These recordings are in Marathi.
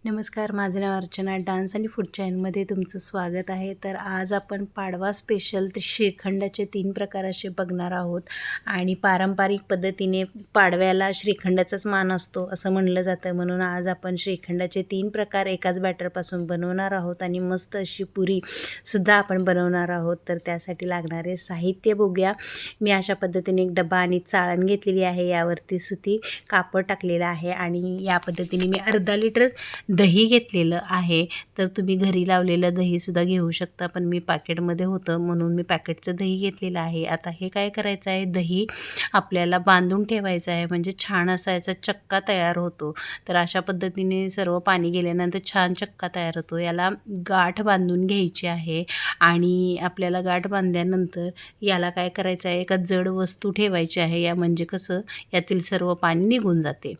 नमस्कार, माझं नाव अर्चना. डान्स आणि फूड चॅनलमध्ये तुमचं स्वागत आहे. तर आज आपण पाडवा स्पेशल श्रीखंडाचे 3 प्रकार असे बघणार आहोत. आणि पारंपरिक पद्धतीने पाडव्याला श्रीखंडाचाच मान असतो असं म्हणलं जातं, म्हणून आज आपण श्रीखंडाचे 3 प्रकार एकाच बॅटरपासून बनवणार आहोत आणि मस्त अशी पुरीसुद्धा आपण बनवणार आहोत. तर त्यासाठी लागणारे साहित्य बघूया. मी अशा पद्धतीने एक डबा आणि चाळण घेतलेली आहे, यावरती सुती कापड टाकलेलं आहे आणि या पद्धतीने मी अर्धा लिटर दही घेतलेलं आहे. तर तुम्ही घरी लावलेलं दहीसुद्धा घेऊ शकता, पण मी पॅकेटमध्ये होतं म्हणून मी पॅकेटचं दही घेतलेलं आहे. आता हे काय करायचं आहे, दही आपल्याला बांधून ठेवायचं आहे, म्हणजे छान असा याचा चक्का तयार होतो. तर अशा पद्धतीने सर्व पाणी गेल्यानंतर छान चक्का तयार होतो. याला गाठ बांधून घ्यायची आहे आणि आपल्याला गाठ बांधल्यानंतर याला काय करायचं आहे, एका जड वस्तू ठेवायची आहे, या म्हणजे कसं यातील सर्व पाणी निघून जाते.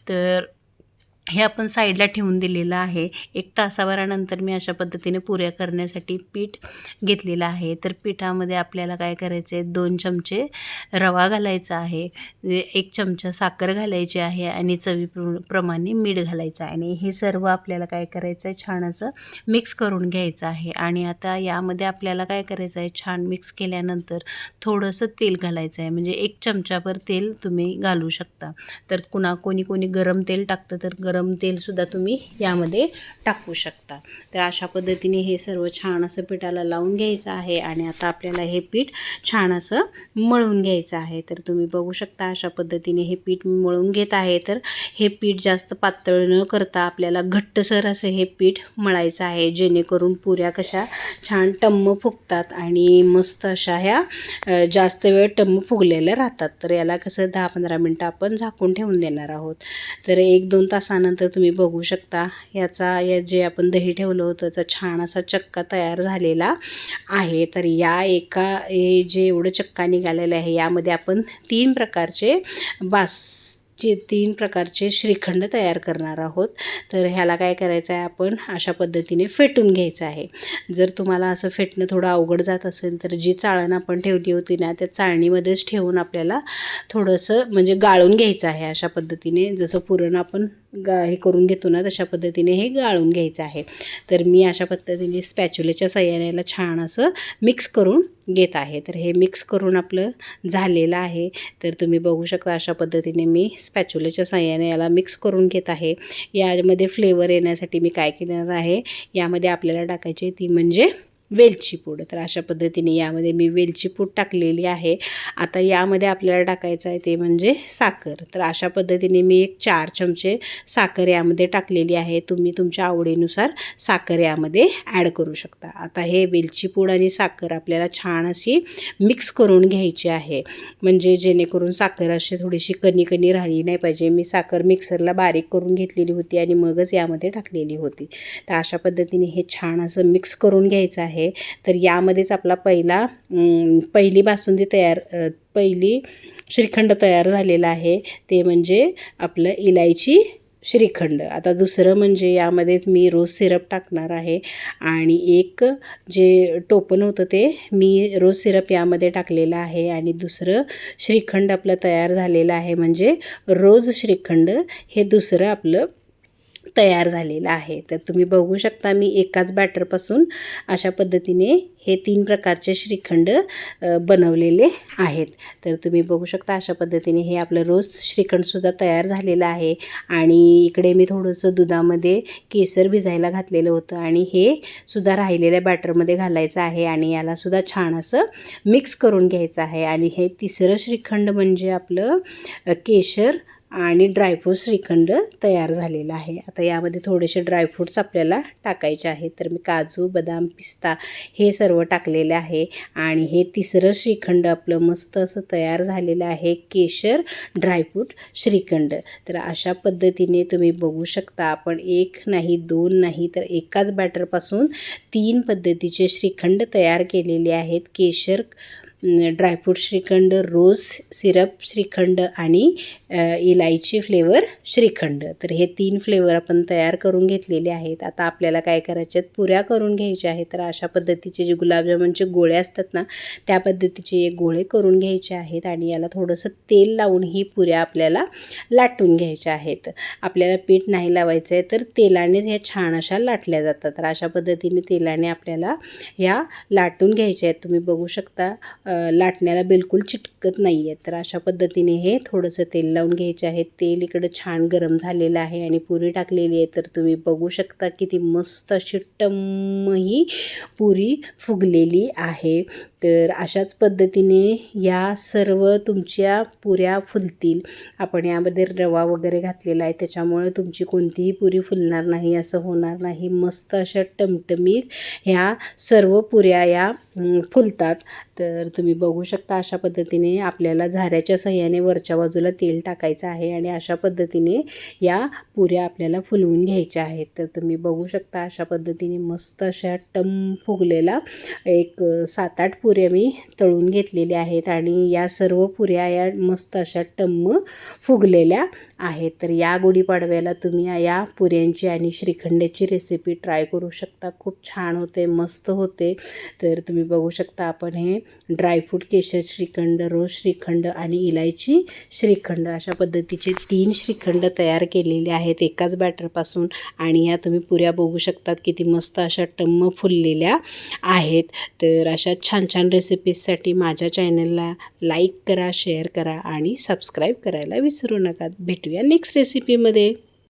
तर हे आपण साईडला ठेवून दिलेलं आहे. 1 तासाभरानंतर मी अशा पद्धतीने पुऱ्या करण्यासाठी पीठ घेतलेलं आहे. तर पिठामध्ये आपल्याला काय करायचं आहे, 2 चमचे रवा घालायचा आहे, 1 चमचा साखर घालायची आहे आणि चवीप्रमाणे मीठ घालायचं आहे. आणि हे सर्व आपल्याला काय करायचं आहे, छान असं मिक्स करून घ्यायचं आहे. आणि आता यामध्ये आपल्याला काय करायचं आहे, छान मिक्स केल्यानंतर थोडंसं तेल घालायचं आहे, म्हणजे 1 चमचाभर तेल तुम्ही घालू शकता. तर कोणी गरम तेल टाकतं, तर गरम तेलसुद्धा तुम्ही यामध्ये टाकू शकता. तर अशा पद्धतीने हे सर्व छान असं पिठाला लावून घ्यायचं आहे. आणि आता आपल्याला हे पीठ छान असं मळून घ्यायचं आहे. तर तुम्ही बघू शकता अशा पद्धतीने हे पीठ मळून घेत आहे. तर हे पीठ जास्त पातळ न करता आपल्याला घट्टसर असं हे पीठ मळायचं आहे, जेणेकरून पुऱ्या कशा छान टम्म फुगतात आणि मस्त अशा ह्या जास्त वेळ टम्म फुगलेल्या राहतात. तर याला कसं 10-15 मिनटं आपण झाकून ठेवून देणार आहोत. तर 1-2 तासानंतर तुम्ही बघू शकता या जे आपण दही ठेवलं होतं त्याचा छान असा चक्का तयार झालेला आहे. तर हे जे एवढं चक्का निघालेलं आहे, यामध्ये आपण 3 प्रकारचे श्रीखंड तयार करणार आहोत. तर ह्याला काय करायचं आहे, आपण अशा पद्धतीने फेटून घ्यायचं आहे. जर तुम्हाला असं फेटणं थोडं अवघड जात असेल, तर जी चाळण आपण ठेवली होती ना, त्या चाळणीमध्येच ठेवून आपल्याला थोडंसं म्हणजे गाळून घ्यायचं आहे. अशा पद्धतीने जसं पुरण आपण हे करून घेतो ना, तशा पद्धतीने हे गाळून घ्यायचं आहे. तर मी अशा पद्धतीने स्पॅच्युलेच्या साहाय्याने याला छान असं मिक्स करून घेत आहे. तर हे मिक्स करून आपलं झालेलं आहे. तर तुम्ही बघू शकता अशा पद्धतीने मी स्पॅच्युलेच्या साहाय्याने याला मिक्स करून घेत आहे. यामध्ये फ्लेवर येण्यासाठी मी काय केलेलं आहे, यामध्ये आपल्याला टाकायची ती म्हणजे वेलची पूड. तर अशा पद्धतीने यामध्ये मी वेलची पूड टाकलेली आहे. आता यामध्ये आपल्याला टाकायचं आहे ते म्हणजे साखर. तर अशा पद्धतीने मी 4 चमचे साखर यामध्ये टाकलेली आहे. तुम्ही तुमच्या आवडीनुसार साखर यामध्ये ॲड करू शकता. आता हे वेलची पूड आणि साखर आपल्याला छान अशी मिक्स करून घ्यायची आहे, म्हणजे जेणेकरून साखर अशी थोडीशी कणी राहिली नाही पाहिजे. मी साखर मिक्सरला बारीक करून घेतलेली होती आणि मगच यामध्ये टाकलेली होती. तर अशा पद्धतीने हे छान असं मिक्स करून घ्यायचं आहे. तर यामध्येच आपला पहिली श्रीखंड तयार झालेला आहे, ते म्हणजे आपलं इलायची श्रीखंड. आता दुसरं म्हणजे यामध्येच मी रोज सिरप टाकणार आहे आणि एक जे टोपण होतं ते मी रोज सिरप यामध्ये टाकलेलं आहे. आणि दुसरं श्रीखंड आपलं तयार झालेलं आहे, म्हणजे रोज श्रीखंड हे दुसरं आपलं तयार झालेलं आहे. तर तुम्ही बघू शकता मी एकाच बॅटरपासून अशा पद्धतीने हे 3 प्रकारचे श्रीखंड बनवलेले आहेत. तर तुम्ही बघू शकता अशा पद्धतीने हे आपलं रोज श्रीखंडसुद्धा तयार झालेलं आहे. आणि इकडे मी थोडंसं दुधामध्ये केसर भिजायला घातलेलं होतं आणि हे सुद्धा राहिलेल्या बॅटरमध्ये घालायचं आहे आणि यालासुद्धा छान असं मिक्स करून घ्यायचं आहे. आणि हे तिसरं श्रीखंड म्हणजे आपलं केशर आणि ड्रायफ्रूट श्रीखंड तयार झालेला आहे. आता यामध्ये थोडेसे ड्रायफ्रूट्स आपल्याला टाकायचे आहेत. तर मी काजू, बदाम, पिस्ता हे सर्व टाकलेले आहे. आणि हे तिसरं श्रीखंड आपलं मस्त असं तयार झालेलं आहे, केशर ड्रायफ्रूट श्रीखंड. तर अशा पद्धतीने तुम्ही बघू शकता आपण 1 नाही 2 नाही तर एकाच बॅटरपासून 3 पद्धतीचे श्रीखंड तयार केलेले आहेत. केशर ड्रायफ्रूट श्रीखंड, रोज सिरप श्रीखंड आणि इलायची फ्लेवर श्रीखंड. तर हे 3 फ्लेवर आपण तयार करून घेतलेले आहेत. आता आपल्याला काय करायचे आहेत, पुऱ्या करून घ्यायच्या आहेत. तर अशा पद्धतीचे जे गुलाबजामुनचे गोळे असतात ना, त्या पद्धतीचे गोळे करून घ्यायचे आहेत आणि याला थोडंसं तेल लावून ही पुऱ्या आपल्याला लाटून घ्यायच्या आहेत. आपल्याला पीठ नाही लावायचं आहे, तर तेलानेच ह्या छान अशा लाटल्या जातात. तर अशा पद्धतीने तेलाने आपल्याला ह्या लाटून घ्यायच्या आहेत. तुम्ही बघू शकता लाटण्याला बिलकुल चिटकत नाही आहे. तर अशा पद्धतीने हे थोडंसं तेल लावून घ्यायचे आहे. तेल इकडं छान गरम झालेलं आहे आणि पुरी टाकलेली आहे. तर तुम्ही बघू शकता किती मस्त अशी टम्म ही पुरी फुगलेली आहे. तर अशाच पद्धतीने या सर्व तुमच्या पुऱ्या फुलतील. आपण यामध्ये रवा वगैरे घातलेला आहे, त्याच्यामुळे तुमची कोणतीही पुरी फुलणार नाही, असं होणार नाही. मस्त अशा टमटमीत ह्या सर्व पुऱ्या या फुलतात. तर तुम्ही बघू शकता अशा पद्धतीने आपल्याला झाऱ्याच्या सहाय्याने वरच्या बाजूला तेल टाकायचं आहे आणि अशा पद्धतीने या पुऱ्या आपल्याला फुलवून घ्यायच्या आहेत. तर तुम्ही बघू शकता अशा पद्धतीने मस्त अशा फुगलेला एक 7-8 पुऱ्या मी तळून घेतलेल्या आहेत आणि या सर्व पुऱ्या या मस्त अशा टम्म फुगलेल्या आहेत. तर या गुढीपाडव्याला तुम्ही या पुऱ्यांची आणि श्रीखंडाची रेसिपी ट्राय करू शकता. खूप छान होते, मस्त होते. तर तुम्ही बघू शकता आपण हे ड्रायफ्रूट केशर श्रीखंड, रोज श्रीखंड आणि इलायची श्रीखंड अशा पद्धतीचे 3 श्रीखंड तयार केलेले आहेत एकाच बॅटरपासून आणि या तुम्ही पुऱ्या बघू शकतात किती मस्त अशा टम्म फुललेल्या आहेत. तर अशा छान छान रेसिपीजसाठी माझ्या चॅनलला लाईक करा, शेअर करा आणि सबस्क्राईब करायला विसरू नका. भेटूया नेक्स्ट रेसिपीमध्ये.